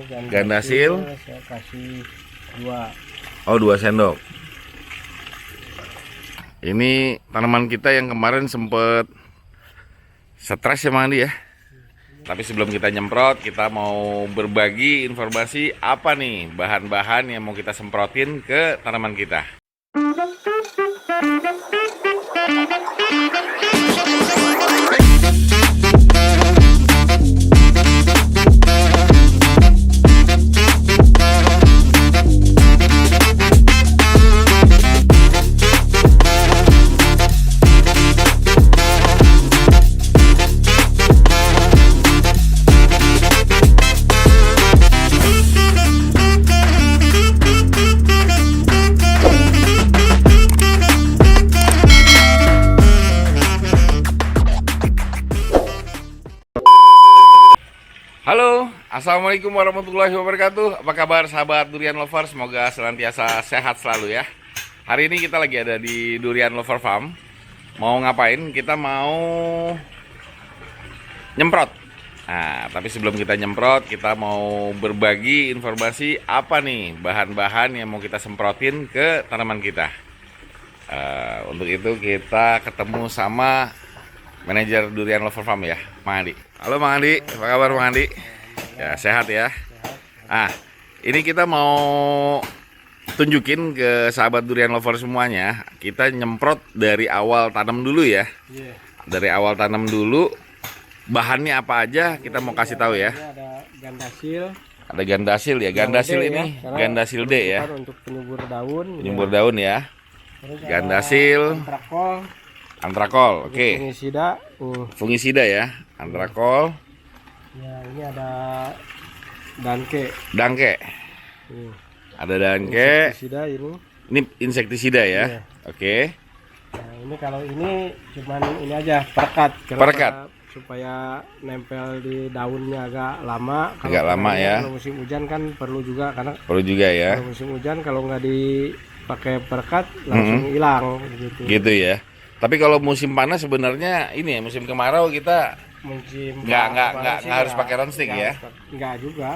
ini Gandasil saya kasih 2. Oh, 2 sendok. Ini tanaman kita yang kemarin sempet stres ya Mang Andi ya. Tapi sebelum kita nyemprot, kita mau berbagi informasi apa nih bahan-bahan yang mau kita semprotin ke tanaman kita. Halo, assalamualaikum warahmatullahi wabarakatuh. Apa kabar sahabat durian lover? Semoga senantiasa sehat selalu ya. Hari ini kita lagi ada di Durian Lover Farm. Mau ngapain? Kita mau nyemprot. Nah, tapi sebelum kita nyemprot, kita mau berbagi informasi apa nih bahan-bahan yang mau kita semprotin ke tanaman kita. Untuk itu kita ketemu sama manajer Durian Lover Farm ya, Mang Andi. Halo Mang Andi, apa kabar Mang Andi? Ya, sehat ya. Ah, ini kita mau tunjukin ke sahabat Durian Lover semuanya. Kita nyemprot dari awal tanam dulu ya. Dari awal tanam dulu. Bahannya apa aja kita mau kasih tahu ya. Ada gandasil. Ada gandasil ya. Gandasil ini ya, gandasil D ya. Untuk penyubur daun. Penyubur daun ya. Gandasil. Antrakol, oke. Fungisida. Fungisida ya, antrakol. Ya, ini ada danke. Dangke. Ada dangke. Insektisida ini. Ini insektisida ya. Iya. Oke. Nah, ini kalau ini cuman ini aja perekat. Perekat. Supaya nempel di daunnya agak lama. Agak lama ya. Kalau musim hujan kan perlu juga karena Perlu juga ya. kalau musim hujan kalau nggak dipakai perekat langsung hilang gitu. Gitu ya. Tapi kalau musim panas sebenarnya ini ya, musim kemarau kita Musim nggak harus pakai ronstik ya. Nggak harus juga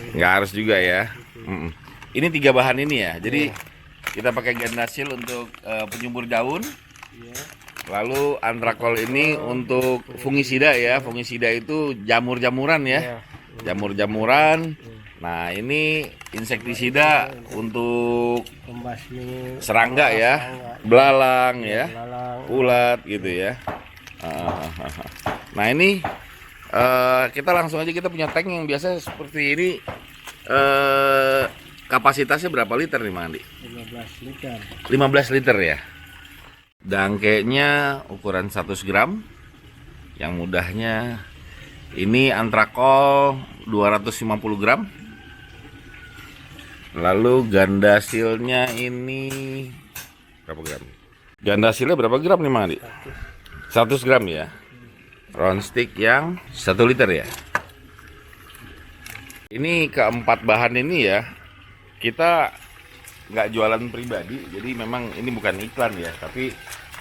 gitu. Nggak harus juga ya. Ini 3 bahan ini ya. Jadi kita pakai gandasil untuk penyubur daun. Iya. Lalu antrakol ini untuk fungisida ya. Fungisida itu jamur-jamuran ya. Iya. Jamur-jamuran. Nah, ini insektisida untuk Pembasmi serangga ya, belalang ya, belalang. ulat gitu ya. Nah, ini kita langsung aja, kita punya tank yang biasa seperti ini. Kapasitasnya berapa liter nih Mang Andi? 15 liter. 15 liter ya. Dangkenya ukuran 100 gram. Yang mudahnya ini antrakol 250 gram. Lalu gandasilnya ini berapa gram? Gandasilnya berapa gram nih Mang Andi? 100 gram ya. Round stick yang 1 liter ya. Ini keempat bahan ini ya, kita nggak jualan pribadi, jadi memang ini bukan iklan ya, tapi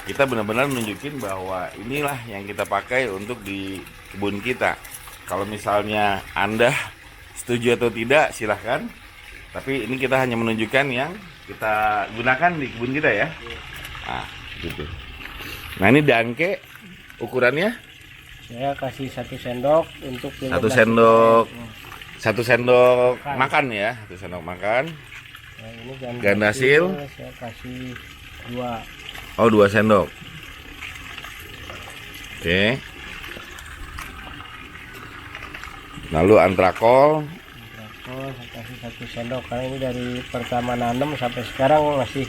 kita benar-benar nunjukin bahwa inilah yang kita pakai untuk di kebun kita. Kalau misalnya Anda setuju atau tidak silahkan, tapi ini kita hanya menunjukkan yang kita gunakan di kebun kita ya. Nah, gitu. Nah, ini dangke ukurannya Saya kasih 1 sendok untuk 1 sendok. 1 sendok makan ya, 1 sendok makan. Nah, ini Gandasil. Saya kasih 2. Oh, 2 sendok. Oke. Lalu antrakol. Saya kasih 1 sendok karena ini dari pertama nanam sampai sekarang masih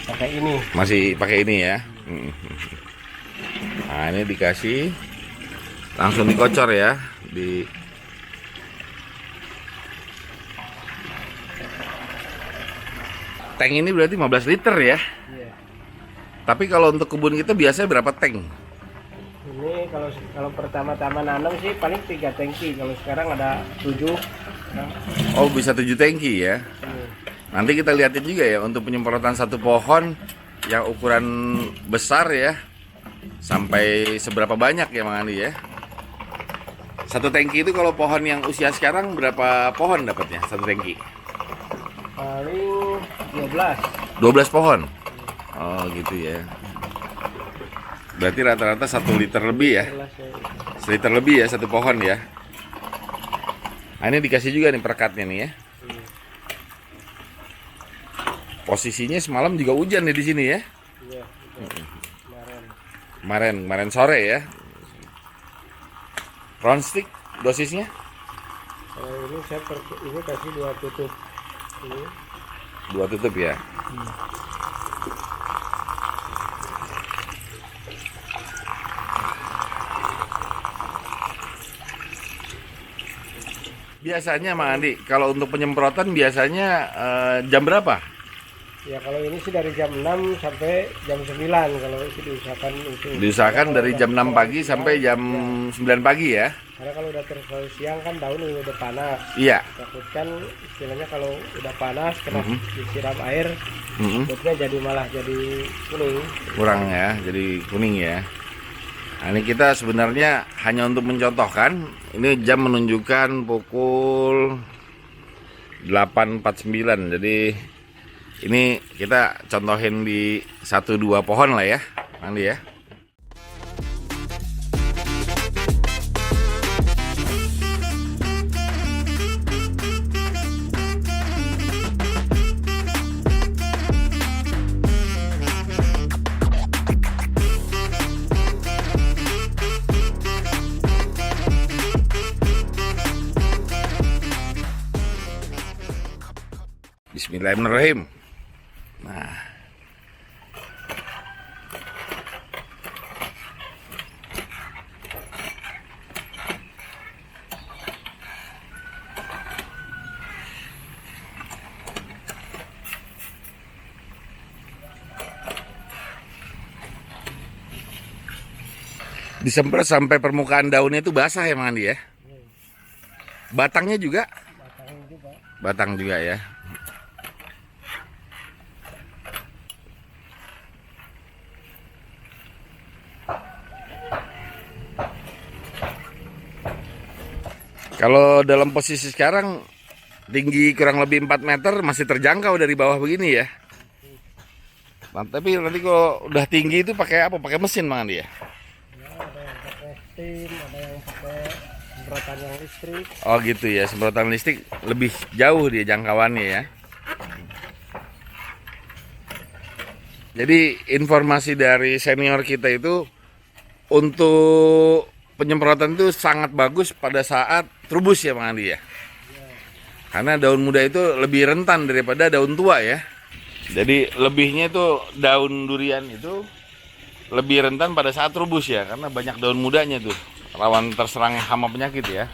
pakai ini. Masih pakai ini ya. Nah, ini dikasih langsung dikocor ya di tank ini. Berarti 15 liter ya. Iya. Tapi kalau untuk kebun kita biasanya berapa tank? Ini kalau pertama-tama nanam sih paling 3 tangki. Kalau sekarang ada 7. Oh, bisa 7 tangki ya. Nanti kita lihatin juga ya untuk penyemprotan satu pohon yang ukuran besar ya. Sampai seberapa banyak ya Mang Andi ya? Satu tangki itu kalau pohon yang usia sekarang berapa pohon dapatnya satu tangki? Paling 12. 12 pohon. Oh gitu ya. Berarti rata-rata 1 liter lebih ya. 1 liter lebih ya satu pohon ya. Nah, ini dikasih juga nih perekatnya nih ya. Posisinya semalam juga hujan nih di sini ya. Iya, Kemarin sore ya. Round stick dosisnya? Kalau ini saya ini kasih 2 tutup. Ini 2 tutup ya. Biasanya Mang Andi, kalau untuk penyemprotan biasanya jam berapa? ya kalau ini sih dari jam 6 sampai jam 9 kalau itu diusahakan itu. Diusahakan dari jam 6 pagi sampai jam 9 pagi ya. Karena kalau udah terlalu siang kan daun udah panas. Iya. Takutkan istilahnya kalau udah panas kena disiram air, daunnya malah jadi kuning. Kurang ya, jadi kuning ya. Nah, ini kita sebenarnya hanya untuk mencontohkan. Ini jam menunjukkan pukul 8.49. Jadi ini kita contohin di 1-2 pohon lah ya, Andi ya. Bismillahirrahmanirrahim. Nah, disemprot sampai permukaan daunnya itu basah ya Mang Andi ya. Batangnya juga? Batang juga ya. Kalau dalam posisi sekarang tinggi kurang lebih 4 meter masih terjangkau dari bawah begini ya. Nah, tapi nanti kalau udah tinggi itu pakai apa? Pakai mesin Mang Andi ya? Ada yang pakai steam, ada yang pakai semprotan yang listrik. Oh gitu ya, semprotan listrik lebih jauh dia jangkauannya ya. Jadi informasi dari senior kita itu untuk penyemprotan itu sangat bagus pada saat trubus ya Mang Andi ya. Karena daun muda itu lebih rentan daripada daun tua ya. Jadi lebihnya itu daun durian itu lebih rentan pada saat trubus ya, karena banyak daun mudanya tuh rawan terserang hama penyakit ya.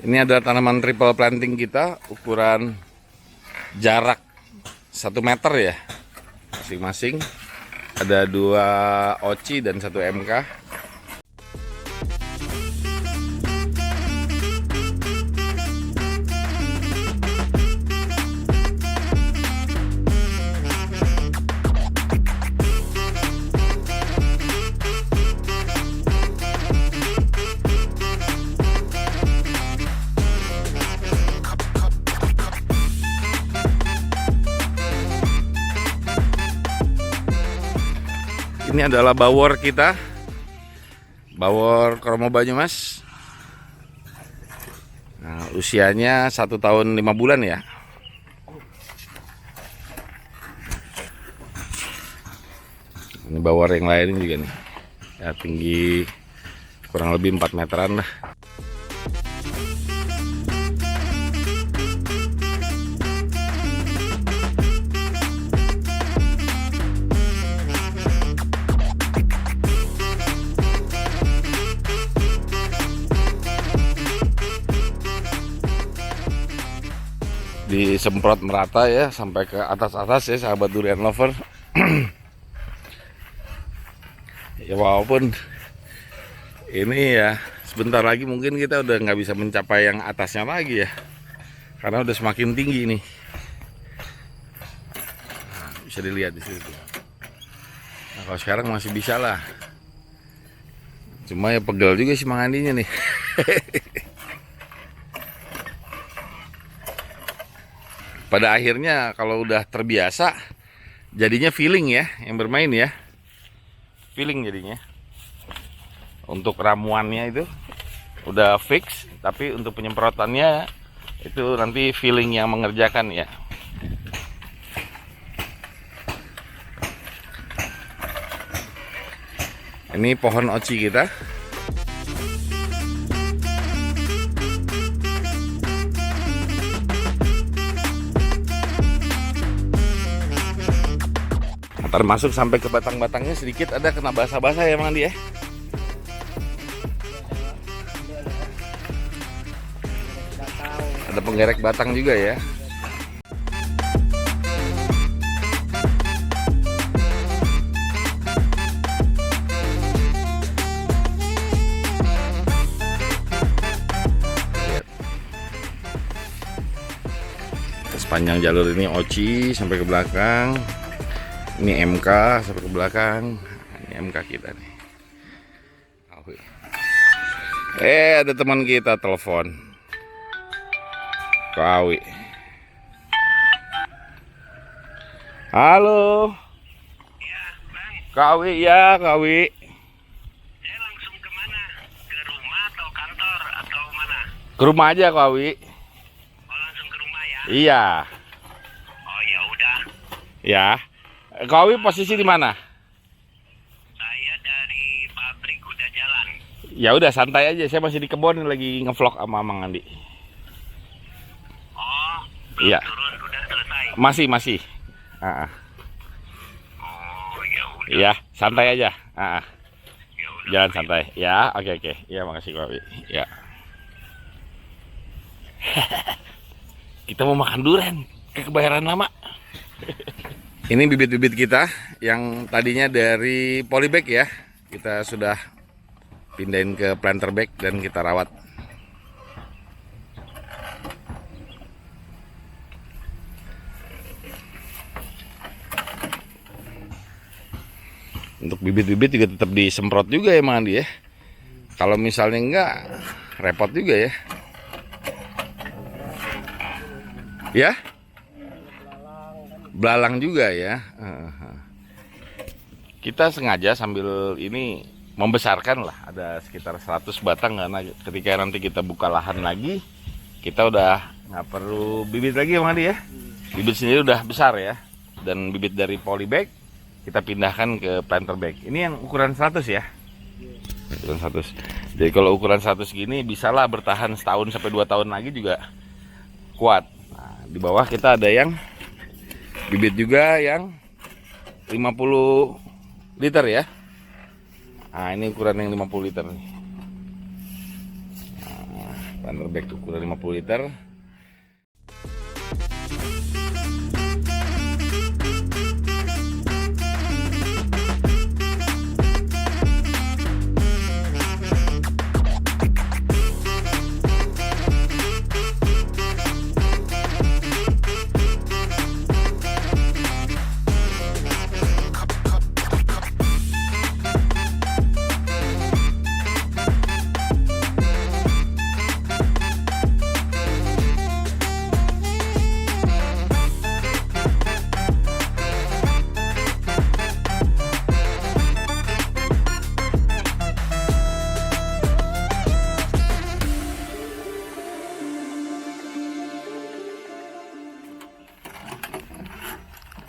Ini adalah tanaman triple planting kita, ukuran jarak 1 meter ya masing-masing. Ada 2 oci dan 1 MK. Ini adalah bawor kita, bawor Kromo Banyumas. Nah, usianya 1 tahun 5 bulan ya. Ini bawor yang lain juga nih, ya tinggi kurang lebih 4 meteran lah. Disemprot merata ya sampai ke atas-atas ya sahabat durian lover. Ya walaupun ini ya sebentar lagi mungkin kita udah nggak bisa mencapai yang atasnya lagi ya, karena udah semakin tinggi nih. Nah, bisa dilihat di situ. Nah, kalau sekarang masih bisa lah. Cuma ya pegel juga sih Mang Andinya nih. Pada akhirnya kalau udah terbiasa jadinya feeling ya yang bermain ya. Feeling jadinya. Untuk ramuannya itu udah fix, tapi untuk penyemprotannya itu nanti feeling yang mengerjakan ya. Ini pohon oci kita. Ntar masuk sampai ke batang-batangnya sedikit ada kena basah-basah ya Mang Andi ya. Ada penggerek batang juga ya. Sepanjang jalur ini oci sampai ke belakang. Ini MK sampai ke belakang. Ini MK kita nih. Ada teman kita telepon. Kawi. Halo. Ya, Bang. Kawi ya, Kawi. Saya langsung kemana? Ke rumah atau kantor atau mana? Ke rumah aja, Kawi. Oh, langsung ke rumah ya? Iya. Oh, ya udah. Ya. Kawi posisi di mana? Saya dari pabrik udah jalan. Ya udah santai aja, saya masih di kebun lagi ngevlog sama Mang Andi. Oh, Iya. turun udah selesai. Masih. Oh, ya udah. Iya, santai aja. Ya udah. Jalan santai. Ya, oke. Ya, makasih Kawi. Ya. Kita mau makan durian ke Kebayoran Lama. Ini bibit-bibit kita yang tadinya dari polybag ya. Kita sudah pindahin ke planter bag dan kita rawat. Untuk bibit-bibit juga tetap disemprot juga ya Mang Andi ya. Kalau misalnya enggak repot juga ya. Ya? Belalang juga ya. Kita sengaja sambil ini membesarkan lah, ada sekitar 100 batang karena ketika nanti kita buka lahan lagi kita udah nggak perlu bibit lagi Mang Andi ya. Bibit sendiri udah besar ya. Dan bibit dari polybag kita pindahkan ke planter bag. Ini yang ukuran 100 ya. Ukuran 100. Jadi kalau ukuran 100 gini bisalah bertahan setahun sampai 2 tahun lagi juga kuat. Nah, di bawah kita ada yang bibit juga yang 50 liter ya. Nah, ini ukuran yang 50 liter nih. Nah, planter bag ukuran 50 liter.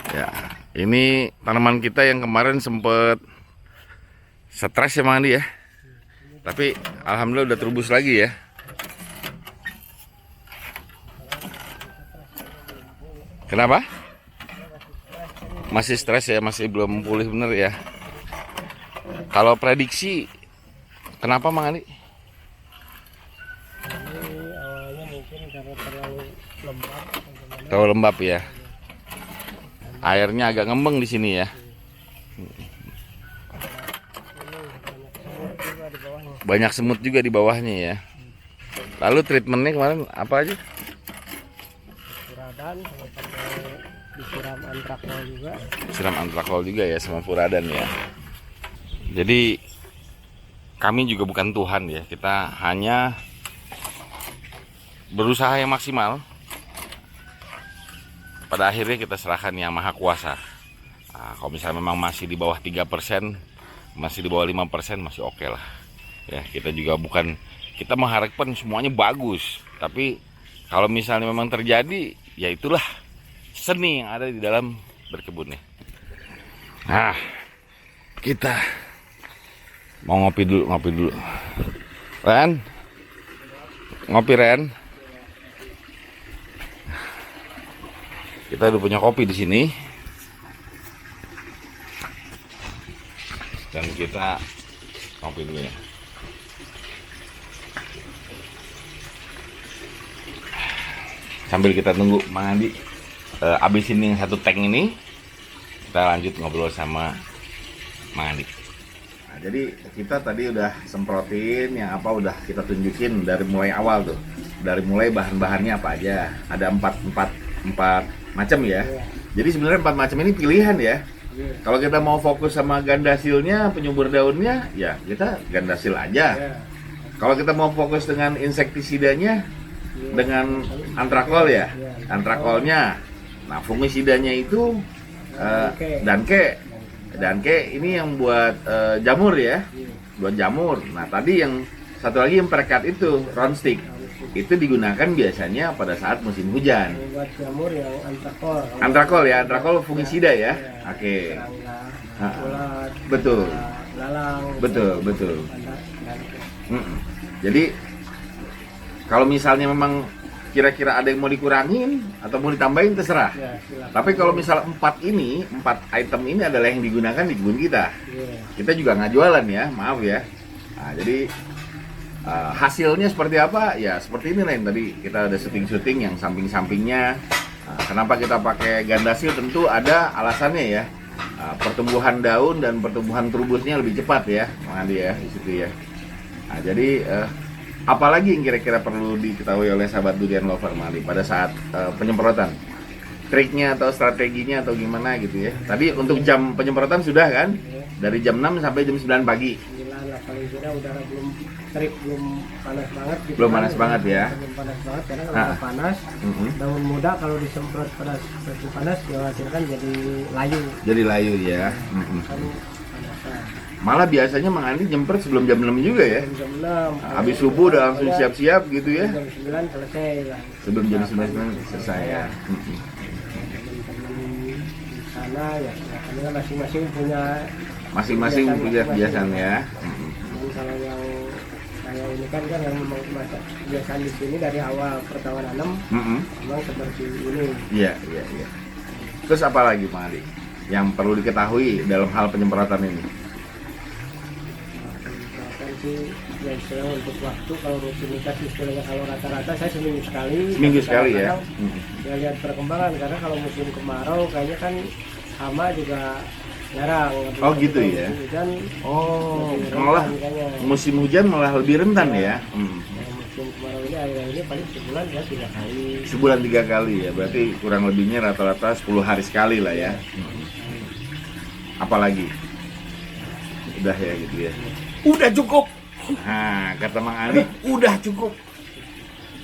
Ya, ini tanaman kita yang kemarin sempet stres ya Mang Andi ya. Tapi alhamdulillah udah terubus lagi ya. Kenapa? Masih stres ya, masih belum pulih bener ya. Kalau prediksi kenapa Mang Andi? Ini awalnya mungkin karena terlalu lembab. Terlalu lembab ya. Airnya agak ngembeng di sini ya. Banyak semut juga di bawahnya ya. Lalu treatmentnya kemarin apa aja? Furadan sampai disiram antrakol juga. Siram antrakol juga ya sama furadan ya. Jadi kami juga bukan Tuhan ya, kita hanya berusaha yang maksimal. Pada akhirnya kita serahkan yang Maha Kuasa. Nah, kalau misalnya memang masih di bawah 3%, masih di bawah 5%, masih oke lah. Ya, kita juga bukan, kita mengharapkan semuanya bagus. Tapi kalau misalnya memang terjadi, ya itulah seni yang ada di dalam berkebun nih. Nah, kita mau ngopi dulu. Ren, ngopi Ren. Kita udah punya kopi di sini, dan kita ngopi dulu ya. Sambil kita tunggu Mang Andi abisin yang satu tank ini, kita lanjut ngobrol sama Mang Andi. Nah, jadi kita tadi udah semprotin yang apa, udah kita tunjukin dari mulai awal tuh, dari mulai bahan-bahannya apa aja. Ada empat macam ya. Jadi sebenarnya 4 macam ini pilihan ya. Kalau kita mau fokus sama gandasilnya, penyubur daunnya, ya kita gandasil aja. Kalau kita mau fokus dengan insektisidanya, dengan antrakol ya, antrakolnya. Nah, fungisidanya itu danke ini yang buat jamur ya, buat jamur. Nah, tadi yang satu lagi yang perekat itu round stick, itu digunakan biasanya pada saat musim hujan. Buat jamur yang antrakol. Antrakol ya, antrakol fungisida ya. Oke. Ulat, Betul. lalang. Betul. Jadi kalau misalnya memang kira-kira ada yang mau dikurangin atau mau ditambahin, terserah. Ya, silakan. Tapi kalau misal 4 item ini adalah yang digunakan di kebun kita. Kita juga nggak jualan ya, maaf ya. Nah, jadi hasilnya seperti apa? Ya seperti ini Ren, tadi kita ada syuting yang samping-sampingnya. Kenapa kita pakai gandasil? Tentu ada alasannya ya. Pertumbuhan daun dan pertumbuhan trubusnya lebih cepat ya, Mang Andi ya, di situ ya. Nah, jadi apalagi yang kira-kira perlu diketahui oleh sahabat durian lover Mang Andi pada saat penyemprotan? Triknya atau strateginya atau gimana gitu ya. Tadi untuk jam penyemprotan sudah kan? Dari jam 6 sampai jam 9 pagi. Lah, paling tidak udara belum terik, belum panas banget gitu. Belum panas banget ya. Belum panas banget, karena kalau udah panas, daun muda kalau disemprot pada suhu panas dikhawatirkan jadi layu. Jadi layu ya. Kan panasan. Malah biasanya Mang Andi nyemprot sebelum jam 6 juga ya. Jam 6. Habis subuh udah langsung siap-siap gitu ya. Jam 9 selesai lah. Sebelum jam 9 selesai ya. Teman-teman di sana ya, kami kan masing-masing punya kebiasaan ya. Dan kalau yang saya ini kan yang memang kebiasaan di sini dari awal pertama nanam memang seperti ini. Iya. Terus apa lagi Mang Andi yang perlu diketahui dalam hal penyemprotan ini? Penyemprotan sih ya istilahnya untuk waktu, kalau rutinitas istilahnya kalau rata-rata saya seminggu sekali. Seminggu sekali ya. Ya lihat perkembangan, karena kalau musim kemarau kayaknya kan hama juga jarang. Oh gitu ya. Hujan, Oh, lebih malah rentan kayaknya. musim hujan malah lebih rentan ya. Kalau musim kemarau ini akhir-akhir ini paling sebulan ya 3 kali. Sebulan 3 kali ya, berarti kurang lebihnya rata-rata 10 hari sekali lah ya. Apalagi? Udah ya gitu ya. Udah cukup. Nah, kata Mang Andi, udah cukup.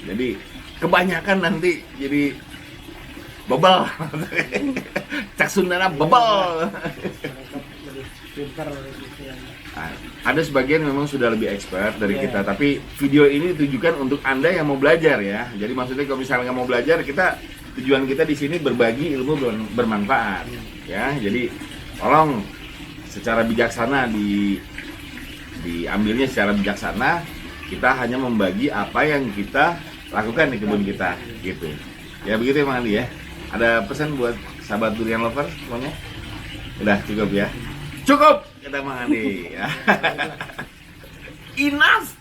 Jadi kebanyakan nanti jadi bebal. Cak Sundana bebal. Lebih pintar gitu ya. Nah, ada sebagian memang sudah lebih expert dari kita, tapi video ini ditujukan untuk Anda yang mau belajar ya. Jadi maksudnya kalau misalnya nggak mau belajar, tujuan kita di sini berbagi ilmu bermanfaat ya. Jadi tolong secara bijaksana diambilnya secara bijaksana. Kita hanya membagi apa yang kita lakukan di kebun kita gitu. Ya begitu ya Mang Andi ya. Ada pesan buat sahabat durian lover semuanya? Udah cukup ya. Cukup kata Mang Andi. Enough.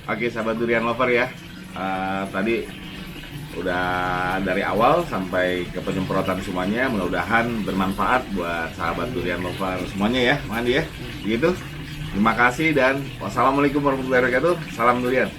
Oke sahabat durian lover ya. Tadi udah dari awal sampai ke penyemprotan semuanya, mudah-mudahan bermanfaat buat sahabat durian lover semuanya ya Mang Andi ya. Gitu. Terima kasih dan wassalamualaikum warahmatullahi wabarakatuh. Salam durian.